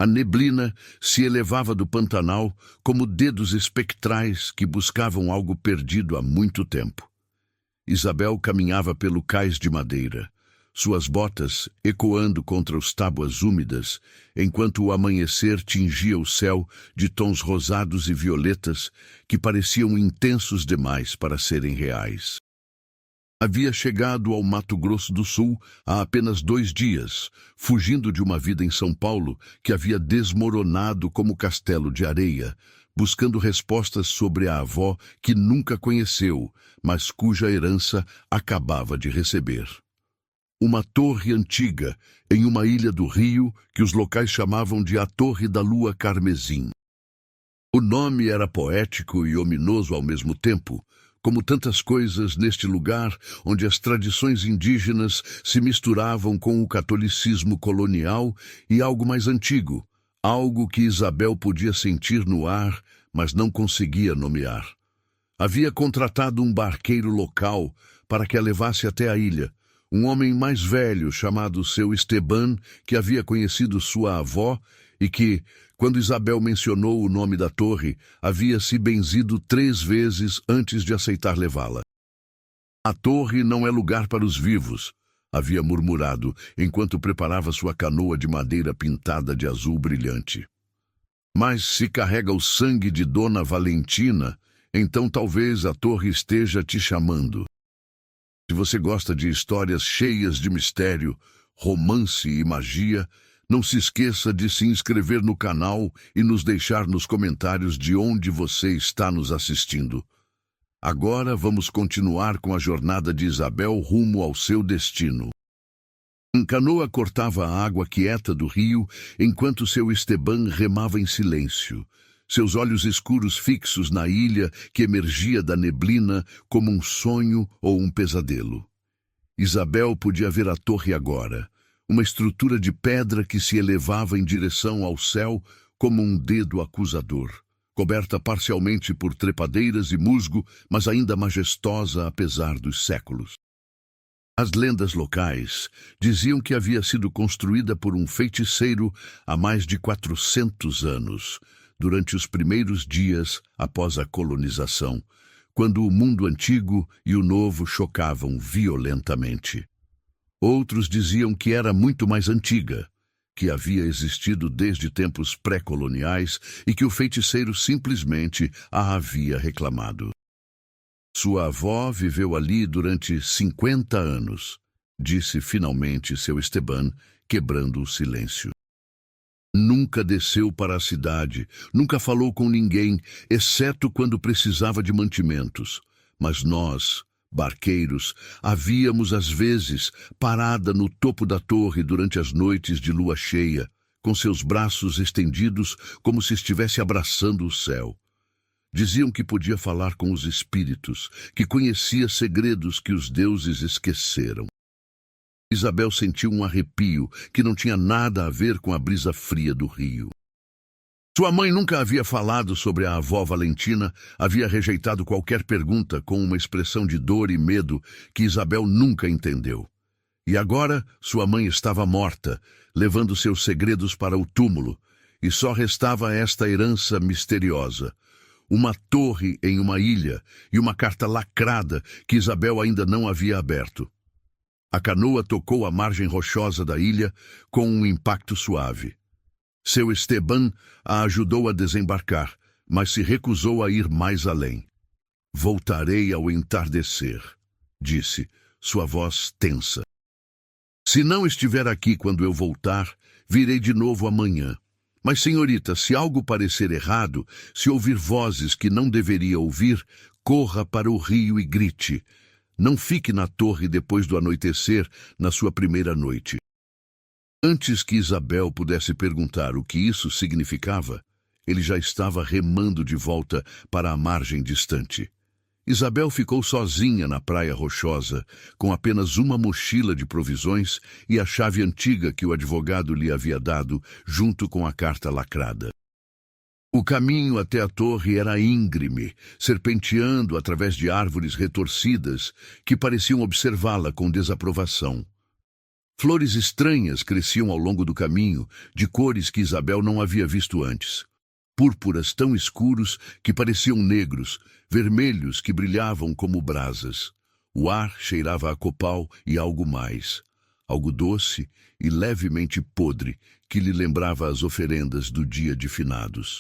A neblina se elevava do Pantanal como dedos espectrais que buscavam algo perdido há muito tempo. Isabel caminhava pelo cais de madeira, suas botas ecoando contra as tábuas úmidas, enquanto o amanhecer tingia o céu de tons rosados e violetas que pareciam intensos demais para serem reais. Havia chegado ao Mato Grosso do Sul há apenas 2 dias, fugindo de uma vida em São Paulo que havia desmoronado como castelo de areia, buscando respostas sobre a avó que nunca conheceu, mas cuja herança acabava de receber. Uma torre antiga em uma ilha do Rio que os locais chamavam de a Torre da Lua Carmesim. O nome era poético e ominoso ao mesmo tempo, como tantas coisas neste lugar onde as tradições indígenas se misturavam com o catolicismo colonial e algo mais antigo, algo que Isabel podia sentir no ar, mas não conseguia nomear. Havia contratado um barqueiro local para que a levasse até a ilha, um homem mais velho chamado seu Esteban, que havia conhecido sua avó e que, quando Isabel mencionou o nome da torre, havia se benzido 3 vezes antes de aceitar levá-la. A torre não é lugar para os vivos, havia murmurado, enquanto preparava sua canoa de madeira pintada de azul brilhante. Mas se carrega o sangue de Dona Valentina, então talvez a torre esteja te chamando. Se você gosta de histórias cheias de mistério, romance e magia, não se esqueça de se inscrever no canal e nos deixar nos comentários de onde você está nos assistindo. Agora vamos continuar com a jornada de Isabel rumo ao seu destino. Uma canoa cortava a água quieta do rio enquanto seu Esteban remava em silêncio, seus olhos escuros fixos na ilha que emergia da neblina como um sonho ou um pesadelo. Isabel podia ver a torre agora, uma estrutura de pedra que se elevava em direção ao céu como um dedo acusador, coberta parcialmente por trepadeiras e musgo, mas ainda majestosa apesar dos séculos. As lendas locais diziam que havia sido construída por um feiticeiro há mais de 400 anos, durante os primeiros dias após a colonização, quando o mundo antigo e o novo chocavam violentamente. Outros diziam que era muito mais antiga, que havia existido desde tempos pré-coloniais e que o feiticeiro simplesmente a havia reclamado. Sua avó viveu ali durante 50 anos, disse finalmente seu Esteban, quebrando o silêncio. Nunca desceu para a cidade, nunca falou com ninguém, exceto quando precisava de mantimentos. Mas nós, barqueiros, havíamos às vezes parada no topo da torre durante as noites de lua cheia, com seus braços estendidos como se estivesse abraçando o céu. Diziam que podia falar com os espíritos, que conhecia segredos que os deuses esqueceram. Isabel sentiu um arrepio que não tinha nada a ver com a brisa fria do rio. Sua mãe nunca havia falado sobre a avó Valentina, havia rejeitado qualquer pergunta com uma expressão de dor e medo que Isabel nunca entendeu. E agora sua mãe estava morta, levando seus segredos para o túmulo, e só restava esta herança misteriosa. Uma torre em uma ilha e uma carta lacrada que Isabel ainda não havia aberto. A canoa tocou a margem rochosa da ilha com um impacto suave. Seu Esteban a ajudou a desembarcar, mas se recusou a ir mais além. Voltarei ao entardecer, disse, sua voz tensa. Se não estiver aqui quando eu voltar, virei de novo amanhã. Mas, senhorita, se algo parecer errado, se ouvir vozes que não deveria ouvir, corra para o rio e grite. Não fique na torre depois do anoitecer, na sua primeira noite. Antes que Isabel pudesse perguntar o que isso significava, ele já estava remando de volta para a margem distante. Isabel ficou sozinha na praia rochosa, com apenas uma mochila de provisões e a chave antiga que o advogado lhe havia dado, junto com a carta lacrada. O caminho até a torre era íngreme, serpenteando através de árvores retorcidas que pareciam observá-la com desaprovação. Flores estranhas cresciam ao longo do caminho, de cores que Isabel não havia visto antes. Púrpuras tão escuros que pareciam negros, vermelhos que brilhavam como brasas. O ar cheirava a copal e algo mais, algo doce e levemente podre, que lhe lembrava as oferendas do dia de finados.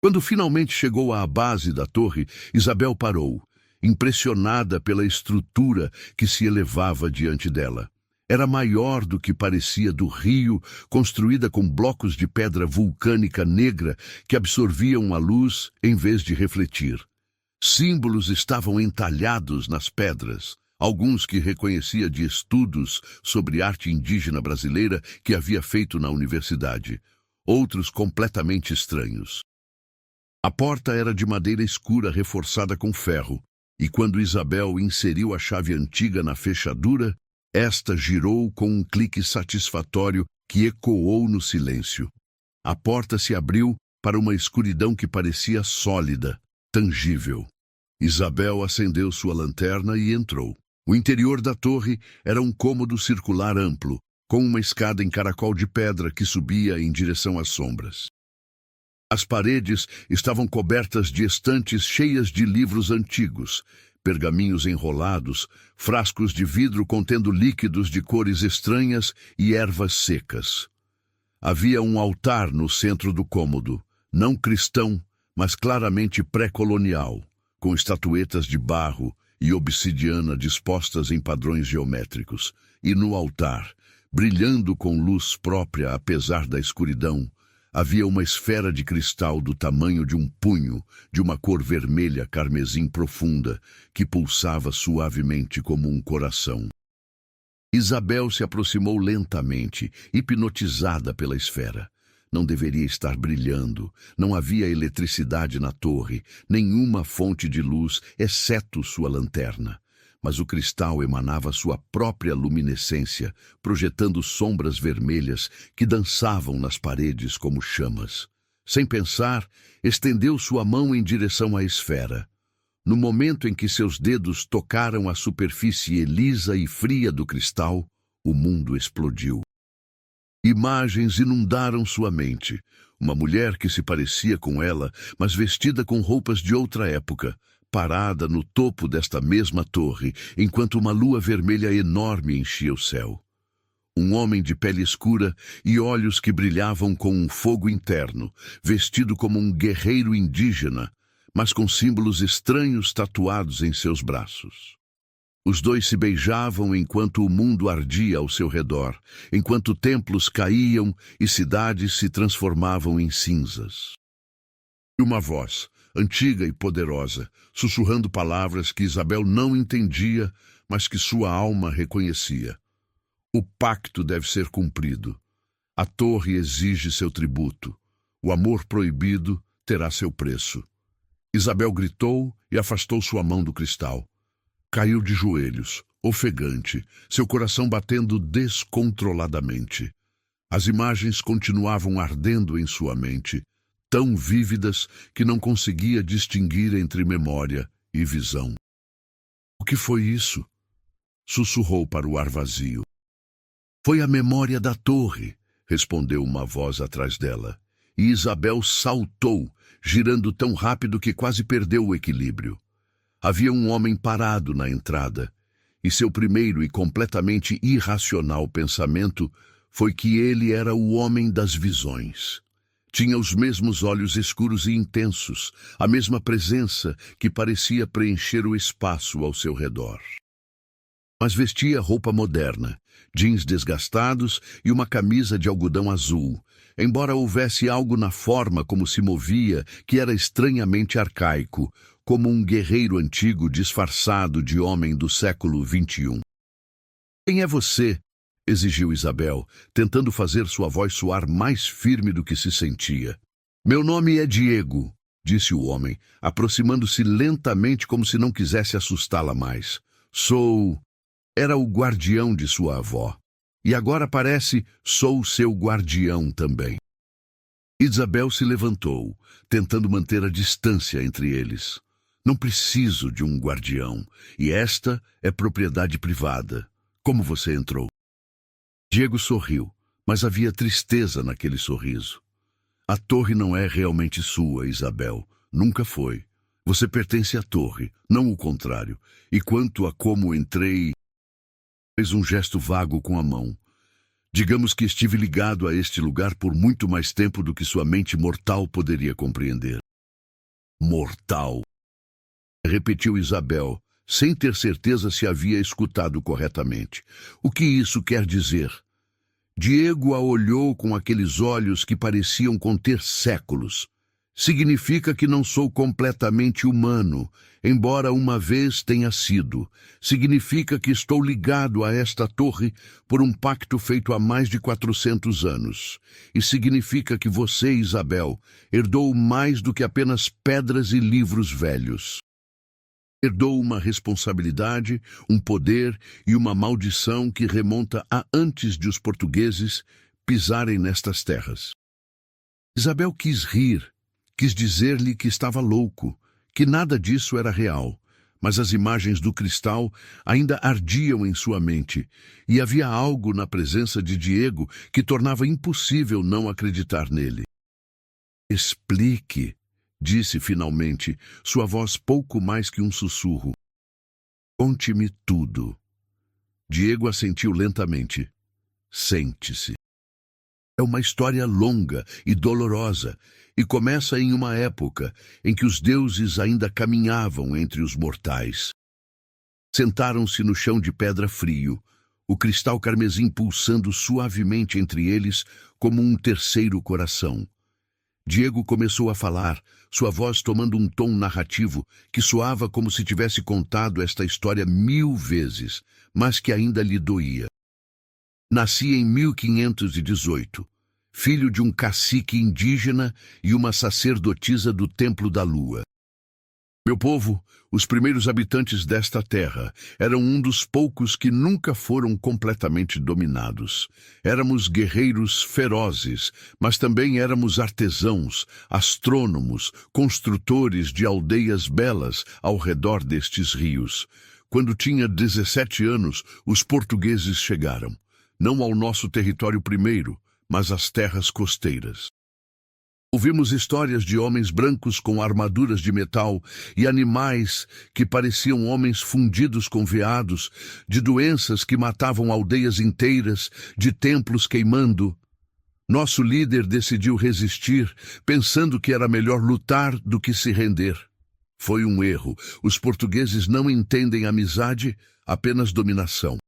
Quando finalmente chegou à base da torre, Isabel parou, impressionada pela estrutura que se elevava diante dela. Era maior do que parecia do rio, construída com blocos de pedra vulcânica negra que absorviam a luz em vez de refletir. Símbolos estavam entalhados nas pedras, alguns que reconhecia de estudos sobre arte indígena brasileira que havia feito na universidade, outros completamente estranhos. A porta era de madeira escura reforçada com ferro, e quando Isabel inseriu a chave antiga na fechadura, esta girou com um clique satisfatório que ecoou no silêncio. A porta se abriu para uma escuridão que parecia sólida, tangível. Isabel acendeu sua lanterna e entrou. O interior da torre era um cômodo circular amplo, com uma escada em caracol de pedra que subia em direção às sombras. As paredes estavam cobertas de estantes cheias de livros antigos, pergaminhos enrolados, frascos de vidro contendo líquidos de cores estranhas e ervas secas. Havia um altar no centro do cômodo, não cristão, mas claramente pré-colonial, com estatuetas de barro e obsidiana dispostas em padrões geométricos, e no altar, brilhando com luz própria apesar da escuridão, havia uma esfera de cristal do tamanho de um punho, de uma cor vermelha carmesim profunda, que pulsava suavemente como um coração. Isabel se aproximou lentamente, hipnotizada pela esfera. Não deveria estar brilhando, não havia eletricidade na torre, nenhuma fonte de luz, exceto sua lanterna. Mas o cristal emanava sua própria luminescência, projetando sombras vermelhas que dançavam nas paredes como chamas. Sem pensar, estendeu sua mão em direção à esfera. No momento em que seus dedos tocaram a superfície lisa e fria do cristal, o mundo explodiu. Imagens inundaram sua mente. Uma mulher que se parecia com ela, mas vestida com roupas de outra época, parada no topo desta mesma torre, enquanto uma lua vermelha enorme enchia o céu. Um homem de pele escura e olhos que brilhavam com um fogo interno, vestido como um guerreiro indígena, mas com símbolos estranhos tatuados em seus braços. Os dois se beijavam enquanto o mundo ardia ao seu redor, enquanto templos caíam e cidades se transformavam em cinzas. E uma voz, antiga e poderosa, sussurrando palavras que Isabel não entendia, mas que sua alma reconhecia. O pacto deve ser cumprido. A torre exige seu tributo. O amor proibido terá seu preço. Isabel gritou e afastou sua mão do cristal. Caiu de joelhos, ofegante, seu coração batendo descontroladamente. As imagens continuavam ardendo em sua mente, tão vívidas que não conseguia distinguir entre memória e visão. O que foi isso? Sussurrou para o ar vazio. Foi a memória da torre, respondeu uma voz atrás dela, e Isabel saltou, girando tão rápido que quase perdeu o equilíbrio. Havia um homem parado na entrada, e seu primeiro e completamente irracional pensamento foi que ele era o homem das visões. Tinha os mesmos olhos escuros e intensos, a mesma presença que parecia preencher o espaço ao seu redor. Mas vestia roupa moderna, jeans desgastados e uma camisa de algodão azul, embora houvesse algo na forma como se movia que era estranhamente arcaico, como um guerreiro antigo disfarçado de homem do século XXI. Quem é você? Exigiu Isabel, tentando fazer sua voz soar mais firme do que se sentia. Meu nome é Diego, disse o homem, aproximando-se lentamente como se não quisesse assustá-la mais. Era o guardião de sua avó. E agora parece, sou seu guardião também. Isabel se levantou, tentando manter a distância entre eles. Não preciso de um guardião, e esta é propriedade privada. Como você entrou? Diego sorriu, mas havia tristeza naquele sorriso. A torre não é realmente sua, Isabel. Nunca foi. Você pertence à torre, não o contrário. E quanto a como entrei, fez um gesto vago com a mão. Digamos que estive ligado a este lugar por muito mais tempo do que sua mente mortal poderia compreender. Mortal, repetiu Isabel, sem ter certeza se havia escutado corretamente. O que isso quer dizer? Diego a olhou com aqueles olhos que pareciam conter séculos. Significa que não sou completamente humano, embora uma vez tenha sido. Significa que estou ligado a esta torre por um pacto feito há mais de 400 anos. E significa que você, Isabel, herdou mais do que apenas pedras e livros velhos. Herdou uma responsabilidade, um poder e uma maldição que remonta a antes de os portugueses pisarem nestas terras. Isabel quis rir, quis dizer-lhe que estava louco, que nada disso era real, mas as imagens do cristal ainda ardiam em sua mente, e havia algo na presença de Diego que tornava impossível não acreditar nele. Explique, disse finalmente, sua voz pouco mais que um sussurro. Conte-me tudo. Diego assentiu lentamente. Sente-se. É uma história longa e dolorosa, e começa em uma época em que os deuses ainda caminhavam entre os mortais. Sentaram-se no chão de pedra frio, o cristal carmesim pulsando suavemente entre eles como um terceiro coração. Diego começou a falar, sua voz tomando um tom narrativo que soava como se tivesse contado esta história 1000 vezes, mas que ainda lhe doía. Nasci em 1518, filho de um cacique indígena e uma sacerdotisa do Templo da Lua. Meu povo, os primeiros habitantes desta terra, eram um dos poucos que nunca foram completamente dominados. Éramos guerreiros ferozes, mas também éramos artesãos, astrônomos, construtores de aldeias belas ao redor destes rios. Quando tinha 17 anos, os portugueses chegaram, não ao nosso território primeiro, mas às terras costeiras. Ouvimos histórias de homens brancos com armaduras de metal e animais que pareciam homens fundidos com veados, de doenças que matavam aldeias inteiras, de templos queimando. Nosso líder decidiu resistir, pensando que era melhor lutar do que se render. Foi um erro. Os portugueses não entendem amizade, apenas dominação.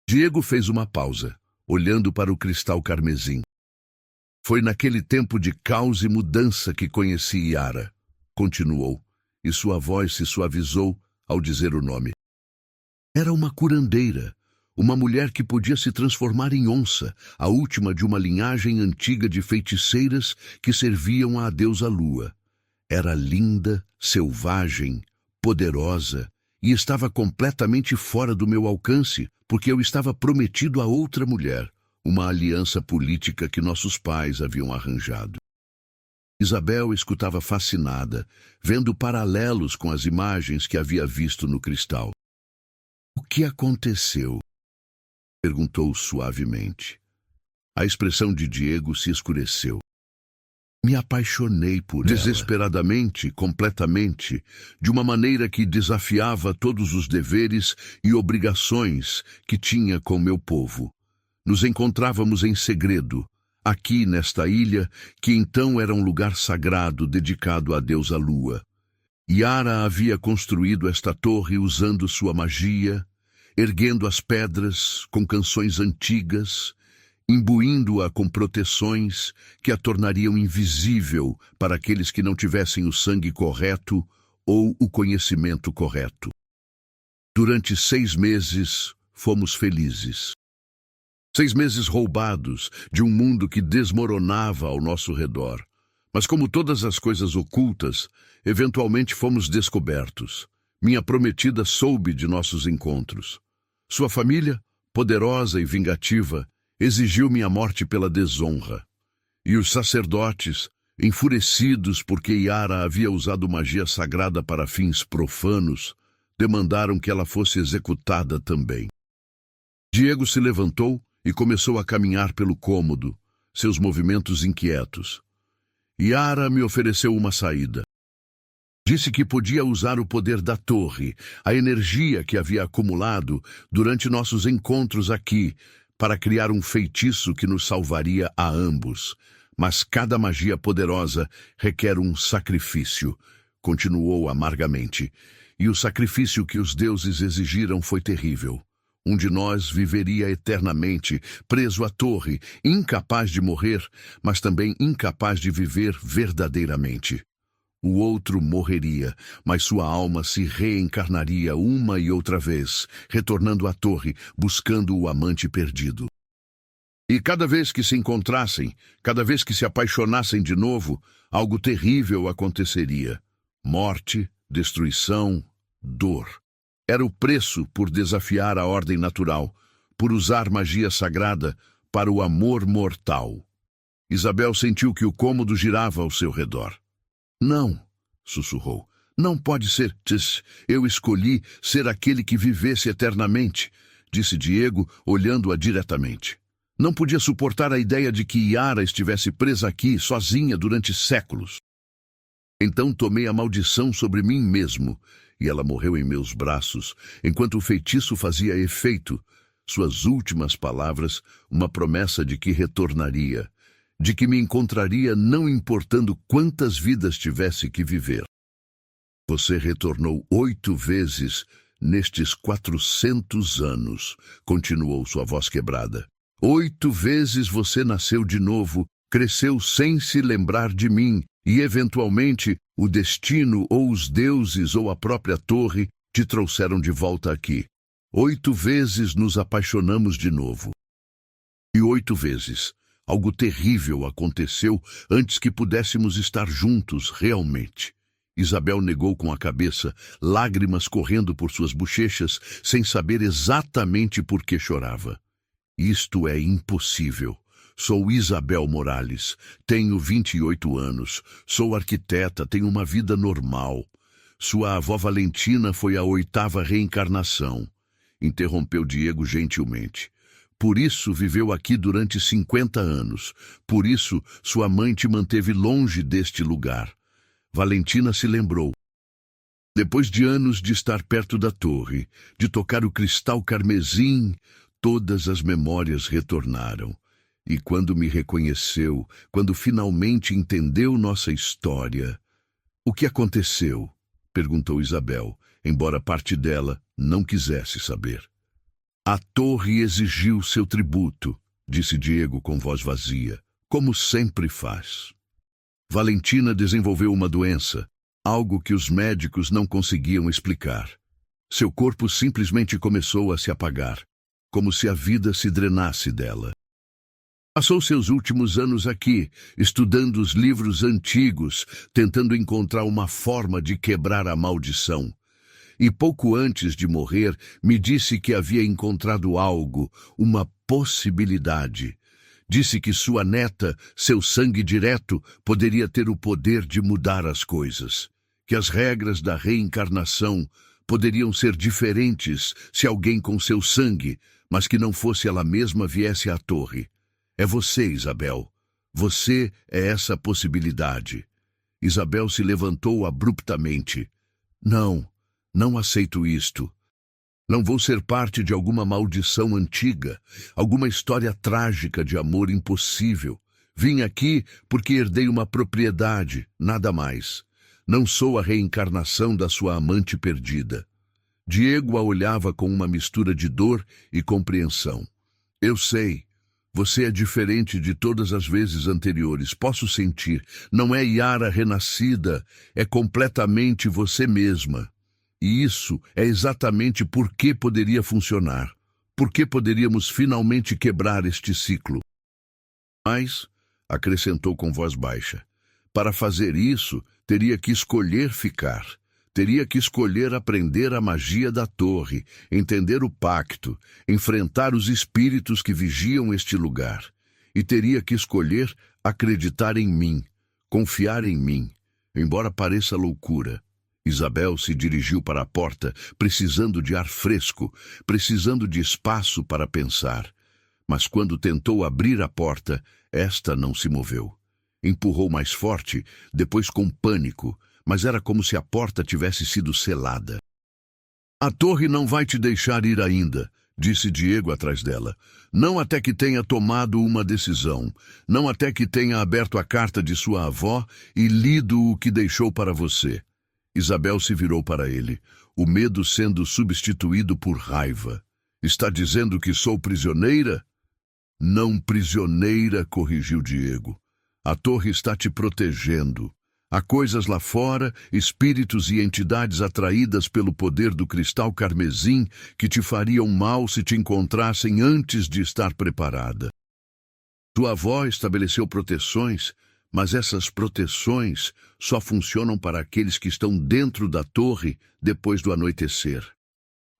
Diego fez uma pausa, olhando para o cristal carmesim. Foi naquele tempo de caos e mudança que conheci Yara, continuou, e sua voz se suavizou ao dizer o nome. Era uma curandeira, uma mulher que podia se transformar em onça, a última de uma linhagem antiga de feiticeiras que serviam à deusa Lua. Era linda, selvagem, poderosa, e estava completamente fora do meu alcance, porque eu estava prometido a outra mulher. Uma aliança política que nossos pais haviam arranjado. Isabel escutava fascinada, vendo paralelos com as imagens que havia visto no cristal. O que aconteceu? Perguntou suavemente. A expressão de Diego se escureceu. Me apaixonei por ela. Desesperadamente, completamente, de uma maneira que desafiava todos os deveres e obrigações que tinha com meu povo. Nos encontrávamos em segredo, aqui nesta ilha, que então era um lugar sagrado dedicado à deusa Lua. Yara havia construído esta torre usando sua magia, erguendo as pedras com canções antigas, imbuindo-a com proteções que a tornariam invisível para aqueles que não tivessem o sangue correto ou o conhecimento correto. Durante 6 meses, fomos felizes. 6 meses roubados de um mundo que desmoronava ao nosso redor. Mas como todas as coisas ocultas, eventualmente fomos descobertos. Minha prometida soube de nossos encontros. Sua família, poderosa e vingativa, exigiu minha morte pela desonra. E os sacerdotes, enfurecidos porque Yara havia usado magia sagrada para fins profanos, demandaram que ela fosse executada também. Diego se levantou e começou a caminhar pelo cômodo, seus movimentos inquietos. Yara me ofereceu uma saída. Disse que podia usar o poder da torre, a energia que havia acumulado durante nossos encontros aqui, para criar um feitiço que nos salvaria a ambos. Mas cada magia poderosa requer um sacrifício, continuou amargamente. E o sacrifício que os deuses exigiram foi terrível. Um de nós viveria eternamente, preso à torre, incapaz de morrer, mas também incapaz de viver verdadeiramente. O outro morreria, mas sua alma se reencarnaria uma e outra vez, retornando à torre, buscando o amante perdido. E cada vez que se encontrassem, cada vez que se apaixonassem de novo, algo terrível aconteceria. Morte, destruição, dor. Era o preço por desafiar a ordem natural, por usar magia sagrada para o amor mortal. Isabel sentiu que o cômodo girava ao seu redor. Não, sussurrou. Não pode ser. Eu escolhi ser aquele que vivesse eternamente, disse Diego, olhando-a diretamente. Não podia suportar a ideia de que Yara estivesse presa aqui, sozinha, durante séculos. Então tomei a maldição sobre mim mesmo, e ela morreu em meus braços, enquanto o feitiço fazia efeito. Suas últimas palavras, uma promessa de que retornaria, de que me encontraria não importando quantas vidas tivesse que viver. Você retornou 8 vezes nestes 400 anos, continuou sua voz quebrada. 8 vezes você nasceu de novo, cresceu sem se lembrar de mim, e eventualmente o destino ou os deuses ou a própria torre te trouxeram de volta aqui. 8 vezes nos apaixonamos de novo. E 8 vezes algo terrível aconteceu antes que pudéssemos estar juntos realmente. Isabel negou com a cabeça, lágrimas correndo por suas bochechas, sem saber exatamente por que chorava. Isto é impossível. Sou Isabel Morales, tenho 28 anos, sou arquiteta, tenho uma vida normal. Sua avó Valentina foi a 8ª reencarnação, interrompeu Diego gentilmente. Por isso viveu aqui durante 50 anos, por isso sua mãe te manteve longe deste lugar. Valentina se lembrou. Depois de anos de estar perto da torre, de tocar o cristal carmesim, todas as memórias retornaram. E quando me reconheceu, quando finalmente entendeu nossa história... O que aconteceu? Perguntou Isabel, embora parte dela não quisesse saber. A torre exigiu seu tributo, disse Diego com voz vazia, como sempre faz. Valentina desenvolveu uma doença, algo que os médicos não conseguiam explicar. Seu corpo simplesmente começou a se apagar, como se a vida se drenasse dela. Passou seus últimos anos aqui, estudando os livros antigos, tentando encontrar uma forma de quebrar a maldição. E pouco antes de morrer, me disse que havia encontrado algo, uma possibilidade. Disse que sua neta, seu sangue direto, poderia ter o poder de mudar as coisas. Que as regras da reencarnação poderiam ser diferentes se alguém com seu sangue, mas que não fosse ela mesma, viesse à torre. É você, Isabel. Você é essa possibilidade. Isabel se levantou abruptamente. Não aceito isto. Não vou ser parte de alguma maldição antiga, alguma história trágica de amor impossível. Vim aqui porque herdei uma propriedade, nada mais. Não sou a reencarnação da sua amante perdida. Diego a olhava com uma mistura de dor e compreensão. Eu sei. Você é diferente de todas as vezes anteriores, posso sentir. Não é Yara renascida, é completamente você mesma. E isso é exatamente por que poderia funcionar. Por que poderíamos finalmente quebrar este ciclo. Mas, acrescentou com voz baixa, para fazer isso, teria que escolher ficar. Teria que escolher aprender a magia da torre, entender o pacto, enfrentar os espíritos que vigiam este lugar. E teria que escolher acreditar em mim, confiar em mim, embora pareça loucura. Isabel se dirigiu para a porta, precisando de ar fresco, precisando de espaço para pensar. Mas quando tentou abrir a porta, esta não se moveu. Empurrou mais forte, depois com pânico, mas era como se a porta tivesse sido selada. A torre não vai te deixar ir ainda, disse Diego atrás dela. Não até que tenha tomado uma decisão, não até que tenha aberto a carta de sua avó e lido o que deixou para você. Isabel se virou para ele, o medo sendo substituído por raiva. Está dizendo que sou prisioneira? Não prisioneira, corrigiu Diego. A torre está te protegendo. Há coisas lá fora, espíritos e entidades atraídas pelo poder do cristal carmesim que te fariam mal se te encontrassem antes de estar preparada. Tua avó estabeleceu proteções, mas essas proteções só funcionam para aqueles que estão dentro da torre depois do anoitecer.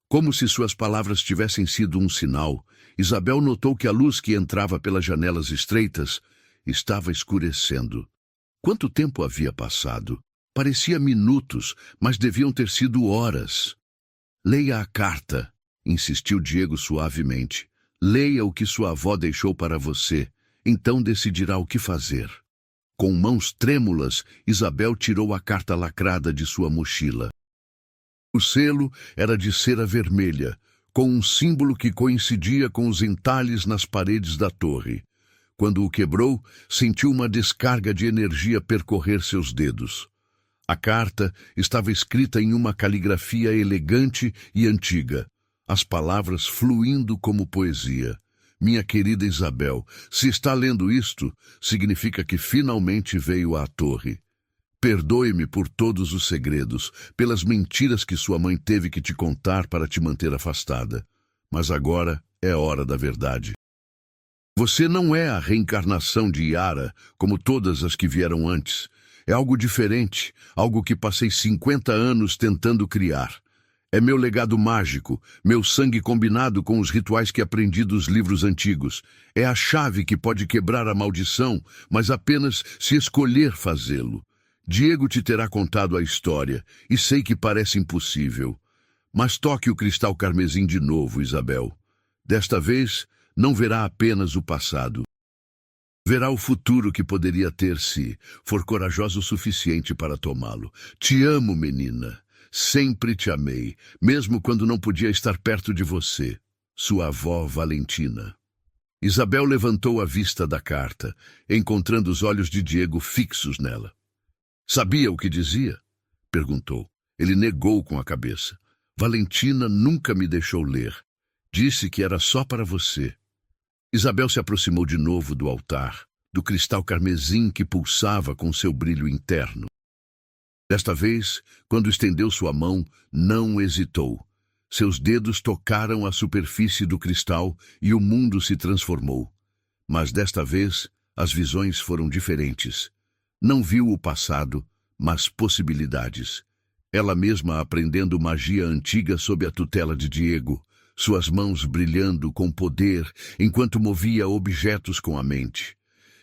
Como se suas palavras tivessem sido um sinal, Isabel notou que a luz que entrava pelas janelas estreitas estava escurecendo. Quanto tempo havia passado? Parecia minutos, mas deviam ter sido horas. Leia a carta, insistiu Diego suavemente. Leia o que sua avó deixou para você, então decidirá o que fazer. Com mãos trêmulas, Isabel tirou a carta lacrada de sua mochila. O selo era de cera vermelha, com um símbolo que coincidia com os entalhes nas paredes da torre. Quando o quebrou, sentiu uma descarga de energia percorrer seus dedos. A carta estava escrita em uma caligrafia elegante e antiga, as palavras fluindo como poesia. Minha querida Isabel, se está lendo isto, significa que finalmente veio à torre. Perdoe-me por todos os segredos, pelas mentiras que sua mãe teve que te contar para te manter afastada. Mas agora é hora da verdade. Você não é a reencarnação de Yara, como todas as que vieram antes. É algo diferente, algo que passei 50 anos tentando criar. É meu legado mágico, meu sangue combinado com os rituais que aprendi dos livros antigos. É a chave que pode quebrar a maldição, mas apenas se escolher fazê-lo. Diego te terá contado a história, e sei que parece impossível. Mas toque o cristal carmesim de novo, Isabel. Desta vez, não verá apenas o passado. Verá o futuro que poderia ter se for corajoso o suficiente para tomá-lo. Te amo, menina. Sempre te amei, mesmo quando não podia estar perto de você. Sua avó Valentina. Isabel levantou a vista da carta, encontrando os olhos de Diego fixos nela. Sabia o que dizia? Perguntou. Ele negou com a cabeça. Valentina nunca me deixou ler. Disse que era só para você. Isabel se aproximou de novo do altar, do cristal carmesim que pulsava com seu brilho interno. Desta vez, quando estendeu sua mão, não hesitou. Seus dedos tocaram a superfície do cristal e o mundo se transformou. Mas desta vez, as visões foram diferentes. Não viu o passado, mas possibilidades. Ela mesma aprendendo magia antiga sob a tutela de Diego, suas mãos brilhando com poder enquanto movia objetos com a mente.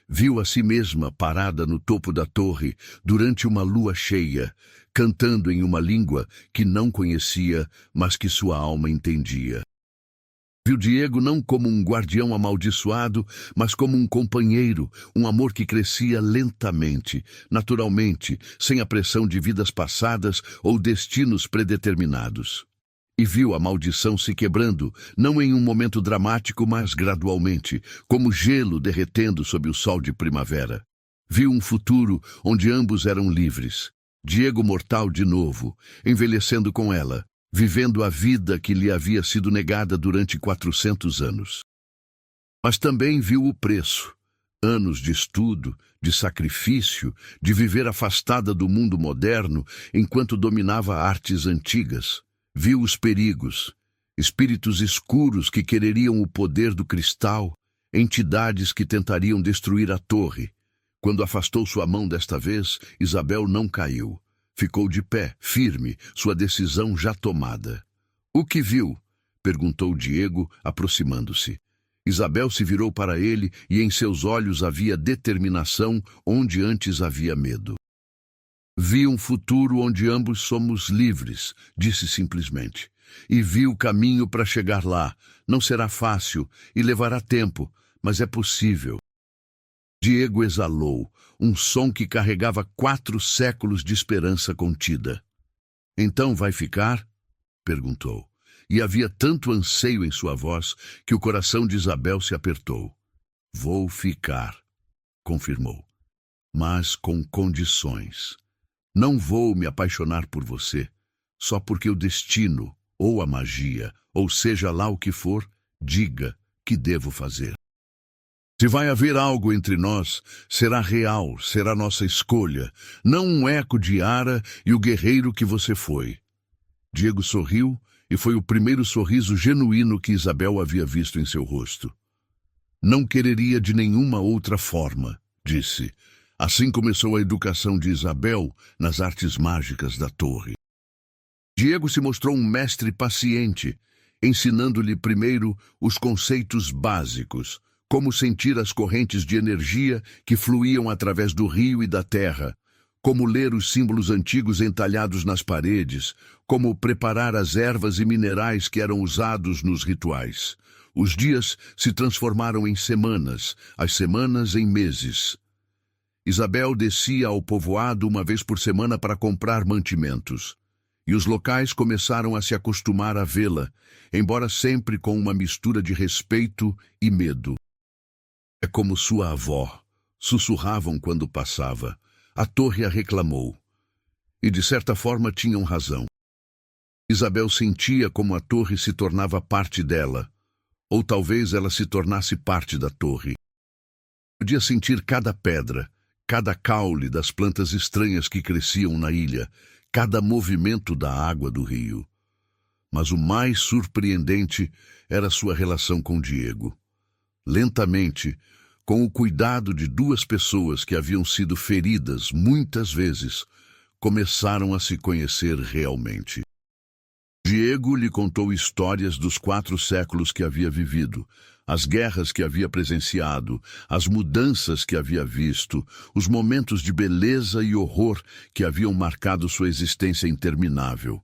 Viu a si mesma parada no topo da torre durante uma lua cheia, cantando em uma língua que não conhecia, mas que sua alma entendia. Viu Diego não como um guardião amaldiçoado, mas como um companheiro, um amor que crescia lentamente, naturalmente, sem a pressão de vidas passadas ou destinos predeterminados. E viu a maldição se quebrando, não em um momento dramático, mas gradualmente, como gelo derretendo sob o sol de primavera. Viu um futuro onde ambos eram livres. Diego mortal de novo, envelhecendo com ela, vivendo a vida que lhe havia sido negada durante 400 anos. Mas também viu o preço. Anos de estudo, de sacrifício, de viver afastada do mundo moderno enquanto dominava artes antigas. Viu os perigos, espíritos escuros que quereriam o poder do cristal, entidades que tentariam destruir a torre. Quando afastou sua mão desta vez, Isabel não caiu. Ficou de pé, firme, sua decisão já tomada. O que viu? Perguntou Diego, aproximando-se. Isabel se virou para ele e em seus olhos havia determinação onde antes havia medo. Vi um futuro onde ambos somos livres, disse simplesmente. e vi o caminho para chegar lá. Não será fácil e levará tempo, mas é possível. Diego exalou, um som que carregava 4 séculos de esperança contida. Então vai ficar? Perguntou. E havia tanto anseio em sua voz que o coração de Isabel se apertou. Vou ficar, confirmou, mas com condições. Não vou me apaixonar por você, só porque o destino, ou a magia, ou seja lá o que for, diga que devo fazer. Se vai haver algo entre nós, será real, será nossa escolha, não um eco de Ara e o guerreiro que você foi. Diego sorriu, e foi o primeiro sorriso genuíno que Isabel havia visto em seu rosto. Não quereria de nenhuma outra forma, disse. Assim começou a educação de Isabel nas artes mágicas da torre. Diego se mostrou um mestre paciente, ensinando-lhe primeiro os conceitos básicos, como sentir as correntes de energia que fluíam através do rio e da terra, como ler os símbolos antigos entalhados nas paredes, como preparar as ervas e minerais que eram usados nos rituais. Os dias se transformaram em semanas, as semanas em meses. Isabel descia ao povoado uma vez por semana para comprar mantimentos, e os locais começaram a se acostumar a vê-la, embora sempre com uma mistura de respeito e medo. É como sua avó, sussurravam quando passava. A torre a reclamou. E de certa forma tinham razão. Isabel sentia como a torre se tornava parte dela, ou talvez ela se tornasse parte da torre. Podia sentir cada pedra, cada caule das plantas estranhas que cresciam na ilha, cada movimento da água do rio. Mas o mais surpreendente era sua relação com Diego. Lentamente, com o cuidado de 2 pessoas que haviam sido feridas muitas vezes, começaram a se conhecer realmente. Diego lhe contou histórias dos 4 séculos que havia vivido, as guerras que havia presenciado, as mudanças que havia visto, os momentos de beleza e horror que haviam marcado sua existência interminável.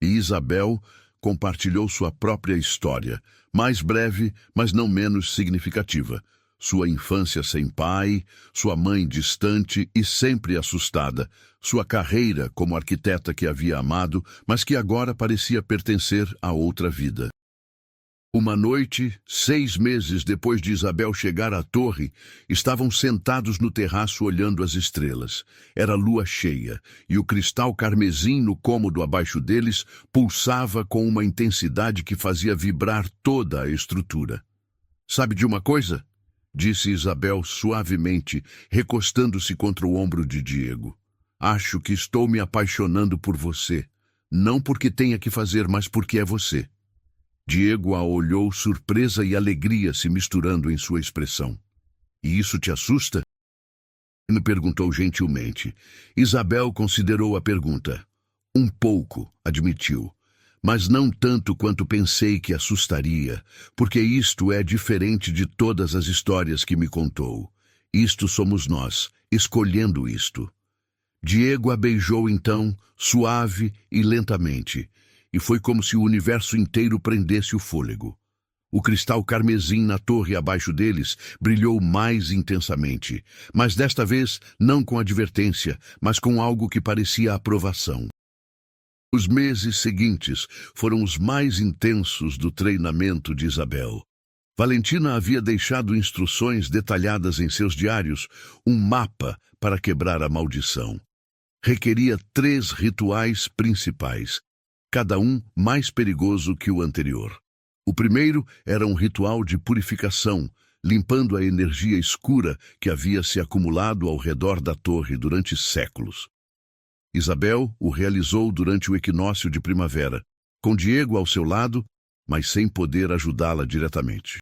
E Isabel compartilhou sua própria história, mais breve, mas não menos significativa. Sua infância sem pai, sua mãe distante e sempre assustada, sua carreira como arquiteta que havia amado, mas que agora parecia pertencer a outra vida. Uma noite, 6 meses depois de Isabel chegar à torre, estavam sentados no terraço olhando as estrelas. Era lua cheia, e o cristal carmesim no cômodo abaixo deles pulsava com uma intensidade que fazia vibrar toda a estrutura. Sabe de uma coisa? Disse Isabel suavemente, recostando-se contra o ombro de Diego. Acho que estou me apaixonando por você. Não porque tenha que fazer, mas porque é você. Diego a olhou, surpresa e alegria se misturando em sua expressão. E isso te assusta? Ele perguntou gentilmente. Isabel considerou a pergunta. Um pouco, admitiu. Mas não tanto quanto pensei que assustaria, porque isto é diferente de todas as histórias que me contou. Isto somos nós, escolhendo isto. Diego a beijou então, suave e lentamente, e foi como se o universo inteiro prendesse o fôlego. O cristal carmesim na torre abaixo deles brilhou mais intensamente, mas desta vez não com advertência, mas com algo que parecia aprovação. Os meses seguintes foram os mais intensos do treinamento de Isabel. Valentina havia deixado instruções detalhadas em seus diários, um mapa para quebrar a maldição. Requeria 3 rituais principais, cada um mais perigoso que o anterior. O primeiro era um ritual de purificação, limpando a energia escura que havia se acumulado ao redor da torre durante séculos. Isabel o realizou durante o equinócio de primavera, com Diego ao seu lado, mas sem poder ajudá-la diretamente.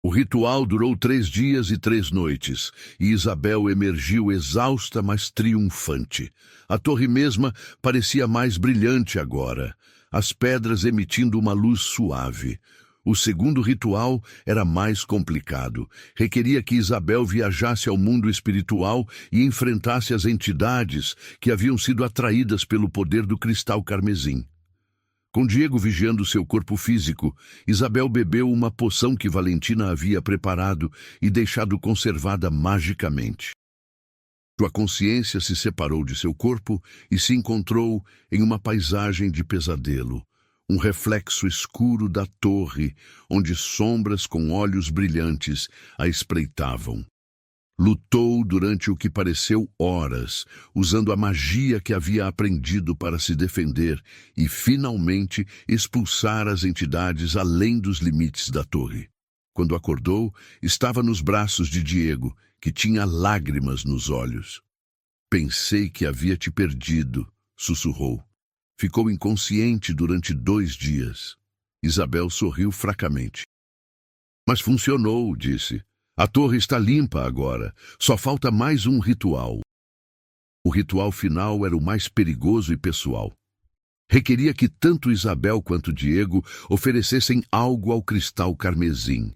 O ritual durou 3 dias e 3 noites, e Isabel emergiu exausta, mas triunfante. A torre mesma parecia mais brilhante agora, as pedras emitindo uma luz suave. O segundo ritual era mais complicado. Requeria que Isabel viajasse ao mundo espiritual e enfrentasse as entidades que haviam sido atraídas pelo poder do cristal carmesim. Com Diego vigiando seu corpo físico, Isabel bebeu uma poção que Valentina havia preparado e deixado conservada magicamente. Sua consciência se separou de seu corpo e se encontrou em uma paisagem de pesadelo, um reflexo escuro da torre, onde sombras com olhos brilhantes a espreitavam. Lutou durante o que pareceu horas, usando a magia que havia aprendido para se defender e, finalmente, expulsar as entidades além dos limites da torre. Quando acordou, estava nos braços de Diego, que tinha lágrimas nos olhos. "Pensei que havia te perdido", sussurrou. Ficou inconsciente durante 2 dias. Isabel sorriu fracamente. "Mas funcionou", disse. "A torre está limpa agora. Só falta mais um ritual." O ritual final era o mais perigoso e pessoal. Requeria que tanto Isabel quanto Diego oferecessem algo ao cristal carmesim.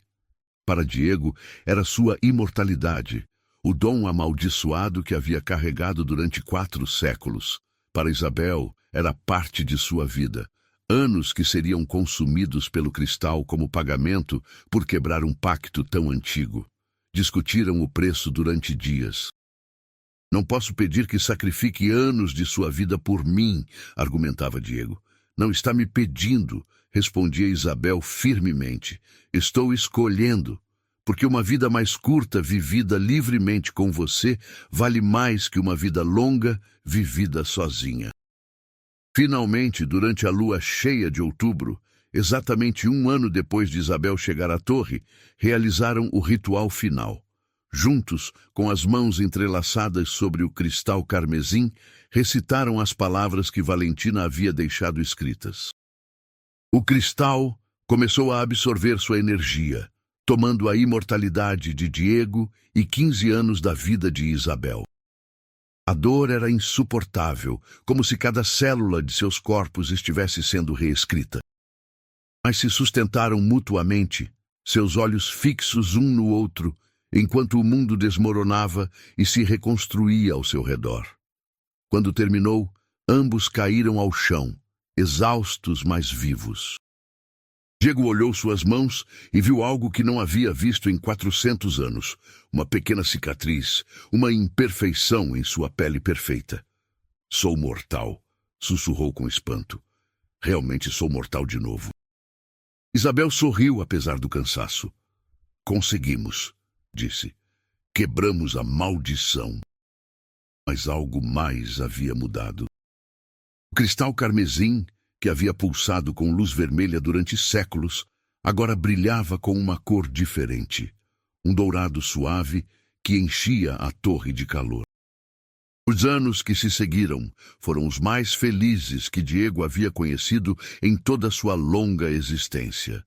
Para Diego, era sua imortalidade, o dom amaldiçoado que havia carregado durante 4 séculos. Para Isabel, era parte de sua vida, anos que seriam consumidos pelo cristal como pagamento por quebrar um pacto tão antigo. Discutiram o preço durante dias. "Não posso pedir que sacrifique anos de sua vida por mim", argumentava Diego. "Não está me pedindo", respondia Isabel firmemente. "Estou escolhendo, porque uma vida mais curta vivida livremente com você vale mais que uma vida longa vivida sozinha." Finalmente, durante a lua cheia de outubro, exatamente 1 ano depois de Isabel chegar à torre, realizaram o ritual final. Juntos, com as mãos entrelaçadas sobre o cristal carmesim, recitaram as palavras que Valentina havia deixado escritas. O cristal começou a absorver sua energia, tomando a imortalidade de Diego e 15 anos da vida de Isabel. A dor era insuportável, como se cada célula de seus corpos estivesse sendo reescrita. Mas se sustentaram mutuamente, seus olhos fixos um no outro, enquanto o mundo desmoronava e se reconstruía ao seu redor. Quando terminou, ambos caíram ao chão, exaustos, mas vivos. Diego olhou suas mãos e viu algo que não havia visto em 400 anos. Uma pequena cicatriz, uma imperfeição em sua pele perfeita. "Sou mortal", sussurrou com espanto. "Realmente sou mortal de novo." Isabel sorriu apesar do cansaço. "Conseguimos", disse. "Quebramos a maldição." Mas algo mais havia mudado. O cristal carmesim, que havia pulsado com luz vermelha durante séculos, agora brilhava com uma cor diferente, um dourado suave que enchia a torre de calor. Os anos que se seguiram foram os mais felizes que Diego havia conhecido em toda sua longa existência.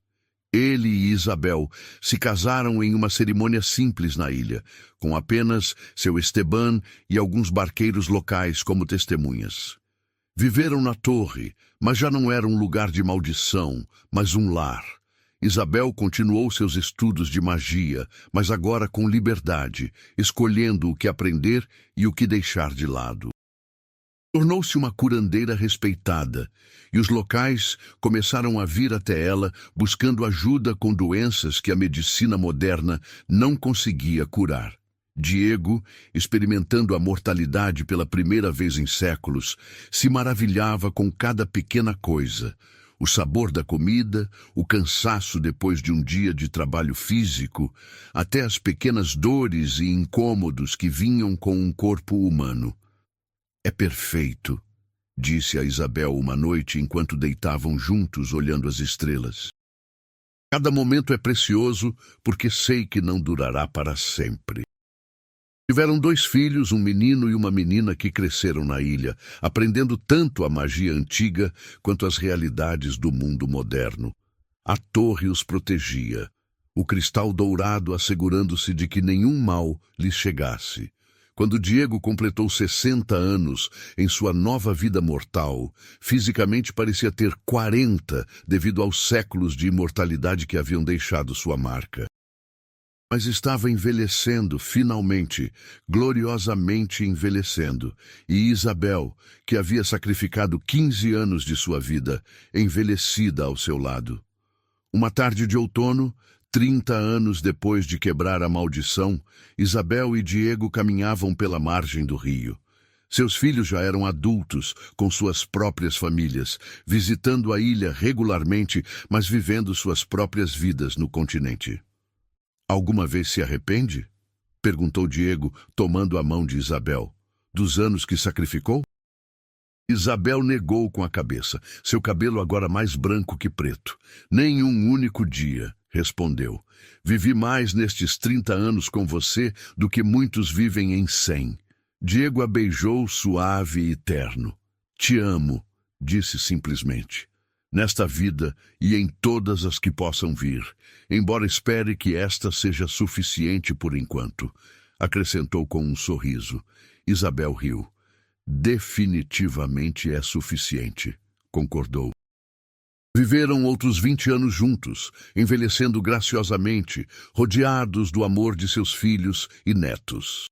Ele e Isabel se casaram em uma cerimônia simples na ilha, com apenas seu Esteban e alguns barqueiros locais como testemunhas. Viveram na torre, mas já não era um lugar de maldição, mas um lar. Isabel continuou seus estudos de magia, mas agora com liberdade, escolhendo o que aprender e o que deixar de lado. Tornou-se uma curandeira respeitada, e os locais começaram a vir até ela buscando ajuda com doenças que a medicina moderna não conseguia curar. Diego, experimentando a mortalidade pela primeira vez em séculos, se maravilhava com cada pequena coisa: o sabor da comida, o cansaço depois de um dia de trabalho físico, até as pequenas dores e incômodos que vinham com um corpo humano. "É perfeito", disse a Isabel uma noite enquanto deitavam juntos olhando as estrelas. "Cada momento é precioso porque sei que não durará para sempre." Tiveram 2 filhos, um menino e uma menina que cresceram na ilha, aprendendo tanto a magia antiga quanto as realidades do mundo moderno. A torre os protegia, o cristal dourado assegurando-se de que nenhum mal lhes chegasse. Quando Diego completou 60 anos em sua nova vida mortal, fisicamente parecia ter 40 devido aos séculos de imortalidade que haviam deixado sua marca. Mas estava envelhecendo, finalmente, gloriosamente envelhecendo, e Isabel, que havia sacrificado 15 anos de sua vida, envelhecida ao seu lado. Uma tarde de outono, 30 anos depois de quebrar a maldição, Isabel e Diego caminhavam pela margem do rio. Seus filhos já eram adultos, com suas próprias famílias, visitando a ilha regularmente, mas vivendo suas próprias vidas no continente. "Alguma vez se arrepende?" perguntou Diego, tomando a mão de Isabel. "Dos anos que sacrificou?" Isabel negou com a cabeça, seu cabelo agora mais branco que preto. "Nem um único dia", respondeu. "Vivi mais nestes 30 anos com você do que muitos vivem em 100. Diego a beijou suave e terno. "Te amo", disse simplesmente. "Nesta vida e em todas as que possam vir, embora espere que esta seja suficiente por enquanto", acrescentou com um sorriso. Isabel riu. "Definitivamente é suficiente", concordou. Viveram outros 20 anos juntos, envelhecendo graciosamente, rodeados do amor de seus filhos e netos.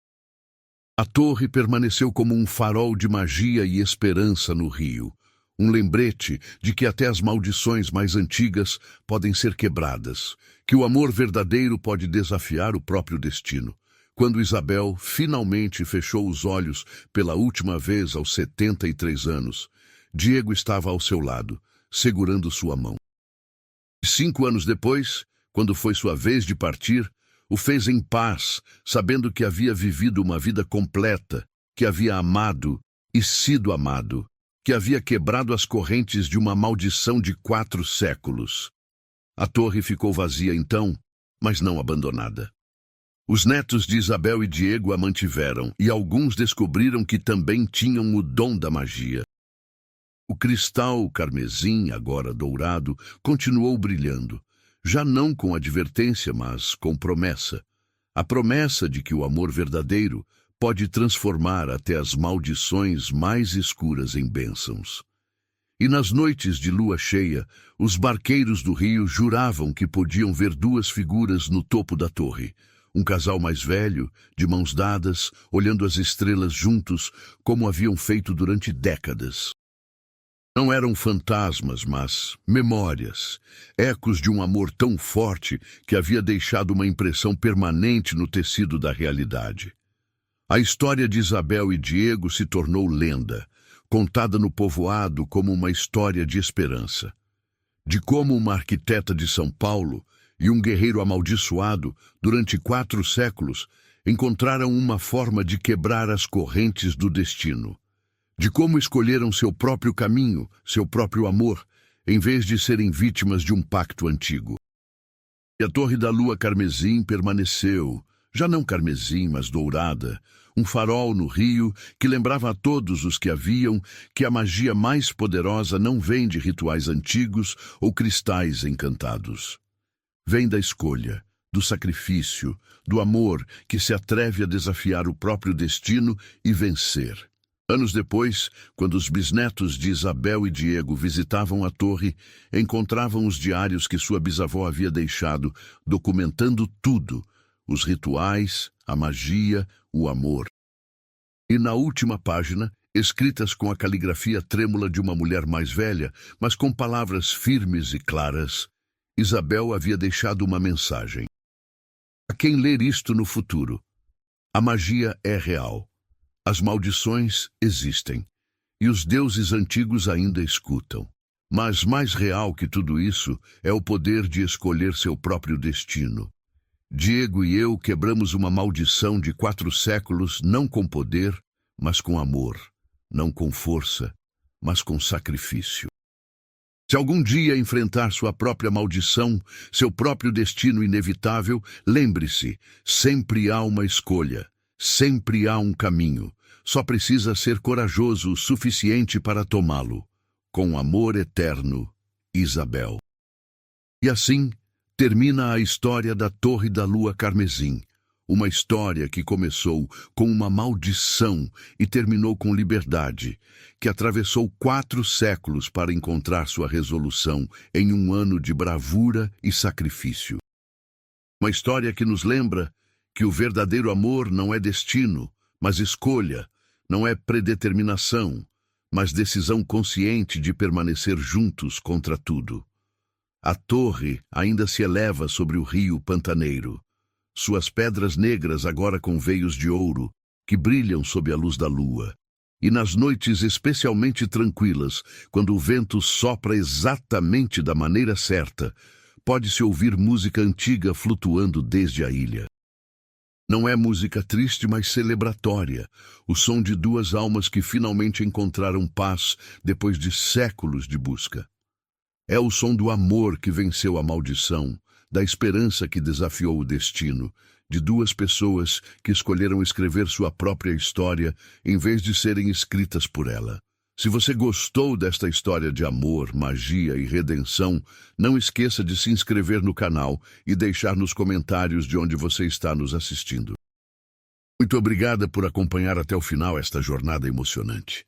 A torre permaneceu como um farol de magia e esperança no rio, um lembrete de que até as maldições mais antigas podem ser quebradas, que o amor verdadeiro pode desafiar o próprio destino. Quando Isabel finalmente fechou os olhos pela última vez aos 73 anos, Diego estava ao seu lado, segurando sua mão. 5 anos depois, quando foi sua vez de partir, o fez em paz, sabendo que havia vivido uma vida completa, que havia amado e sido amado, que havia quebrado as correntes de uma maldição de 4 séculos. A torre ficou vazia então, mas não abandonada. Os netos de Isabel e Diego a mantiveram, e alguns descobriram que também tinham o dom da magia. O cristal carmesim, agora dourado, continuou brilhando, já não com advertência, mas com promessa. A promessa de que o amor verdadeiro pode transformar até as maldições mais escuras em bênçãos. E nas noites de lua cheia, os barqueiros do rio juravam que podiam ver 2 figuras no topo da torre. Um casal mais velho, de mãos dadas, olhando as estrelas juntos, como haviam feito durante décadas. Não eram fantasmas, mas memórias, ecos de um amor tão forte que havia deixado uma impressão permanente no tecido da realidade. A história de Isabel e Diego se tornou lenda, contada no povoado como uma história de esperança. De como uma arquiteta de São Paulo e um guerreiro amaldiçoado, durante 4 séculos, encontraram uma forma de quebrar as correntes do destino. De como escolheram seu próprio caminho, seu próprio amor, em vez de serem vítimas de um pacto antigo. E a Torre da Lua Carmesim permaneceu, já não carmesim, mas dourada, um farol no rio que lembrava a todos os que haviam que a magia mais poderosa não vem de rituais antigos ou cristais encantados. Vem da escolha, do sacrifício, do amor que se atreve a desafiar o próprio destino e vencer. Anos depois, quando os bisnetos de Isabel e Diego visitavam a torre, encontravam os diários que sua bisavó havia deixado, documentando tudo, os rituais, a magia, o amor. E na última página, escritas com a caligrafia trêmula de uma mulher mais velha, mas com palavras firmes e claras, Isabel havia deixado uma mensagem. A quem ler isto no futuro, a magia é real. As maldições existem, e os deuses antigos ainda escutam. Mas mais real que tudo isso é o poder de escolher seu próprio destino. Diego e eu quebramos uma maldição de 4 séculos não com poder, mas com amor, não com força, mas com sacrifício. Se algum dia enfrentar sua própria maldição, seu próprio destino inevitável, lembre-se, sempre há uma escolha. Sempre há um caminho, só precisa ser corajoso o suficiente para tomá-lo. Com amor eterno, Isabel. E assim, termina a história da Torre da Lua Carmesim, uma história que começou com uma maldição e terminou com liberdade, que atravessou 4 séculos para encontrar sua resolução em um ano de bravura e sacrifício. Uma história que nos lembra que o verdadeiro amor não é destino, mas escolha, não é predeterminação, mas decisão consciente de permanecer juntos contra tudo. A torre ainda se eleva sobre o rio Pantaneiro. Suas pedras negras agora com veios de ouro, que brilham sob a luz da lua. E nas noites especialmente tranquilas, quando o vento sopra exatamente da maneira certa, pode-se ouvir música antiga flutuando desde a ilha. Não é música triste, mas celebratória, o som de duas almas que finalmente encontraram paz depois de séculos de busca. É o som do amor que venceu a maldição, da esperança que desafiou o destino, de duas pessoas que escolheram escrever sua própria história em vez de serem escritas por ela. Se você gostou desta história de amor, magia e redenção, não esqueça de se inscrever no canal e deixar nos comentários de onde você está nos assistindo. Muito obrigada por acompanhar até o final esta jornada emocionante.